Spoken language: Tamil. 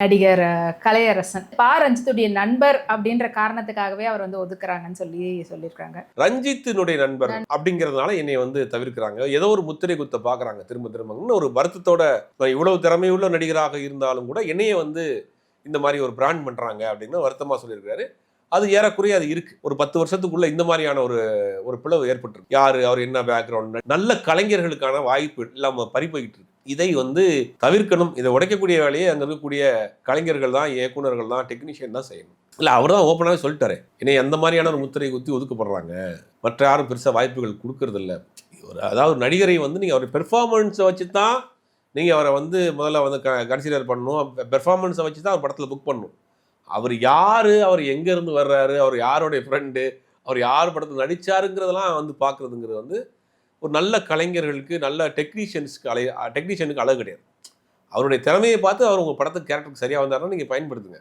நடிகர் கலையரசன் ரஞ்சித்துடைய நண்பர் அப்படின்ற காரணத்துக்காகவே அவர் ஒதுக்குறாங்கன்னு சொல்லியிருக்காங்க. ரஞ்சித்தினுடைய நண்பர் அப்படிங்கிறதுனால என்னை தவிர்க்கிறாங்க, ஏதோ ஒரு முத்திரை குத்த பாக்குறாங்க திரும்ப திரும்ப ஒரு வருத்தத்தோட. இவ்வளவு திறமையுள்ள நடிகராக இருந்தாலும் கூட என்னைய இந்த மாதிரி ஒரு பிராண்ட் பண்றாங்க அப்படின்னு வருத்தமா சொல்லியிருக்காரு. அது ஏறக்குறைய அது இருக்கு. ஒரு 10 வருஷத்துக்குள்ள இந்த மாதிரியான ஒரு பிளவு ஏற்பட்டிருக்கு. யாரு அவர், என்ன பேக்ரவுண்ட், நல்ல கலைஞர்களுக்கான வாய்ப்பு இல்லாம பறி போயிட்டு இருக்கு. இதை தவிர்க்கணும். இதை உடைக்கக்கூடிய வேலையை அங்க இருக்கக்கூடிய கலைஞர்கள் தான், இயக்குநர்கள் தான், டெக்னீஷியன் தான் செய்யணும். இல்ல, அவர் தான் ஓப்பனாகவே சொல்லிட்டாரு, என்னை அந்த மாதிரியான ஒரு முத்திரை குத்தி ஒதுக்கப்படுறாங்க, மற்ற யாரும் பெருசா வாய்ப்புகள் கொடுக்கறது இல்லை. அதாவது நடிகரை நீங்க அவர் பெர்ஃபார்மன்ஸை வச்சு தான் நீங்க அவரை முதல்ல கன்சிடர் பண்ணணும். பெர்ஃபார்மன்ஸை வச்சு தான் அவர் படத்தில் புக் பண்ணணும். அவர் யாரு, அவர் எங்க இருந்து வர்றாரு, அவர் யாருடைய ஃப்ரெண்டு, அவர் யார் படத்தில் நடிச்சாருங்கிறதெல்லாம் பார்க்குறதுங்கிறது ஒரு நல்ல கலைஞர்களுக்கு, நல்ல டெக்னீஷியனுக்கு அழகு கிடையாது. அவருடைய திறமையை பார்த்து அவர் உங்கள் படத்துக்கு கேரக்டருக்கு சரியாக வந்தாருன்னா நீங்கள் பயன்படுத்துங்க.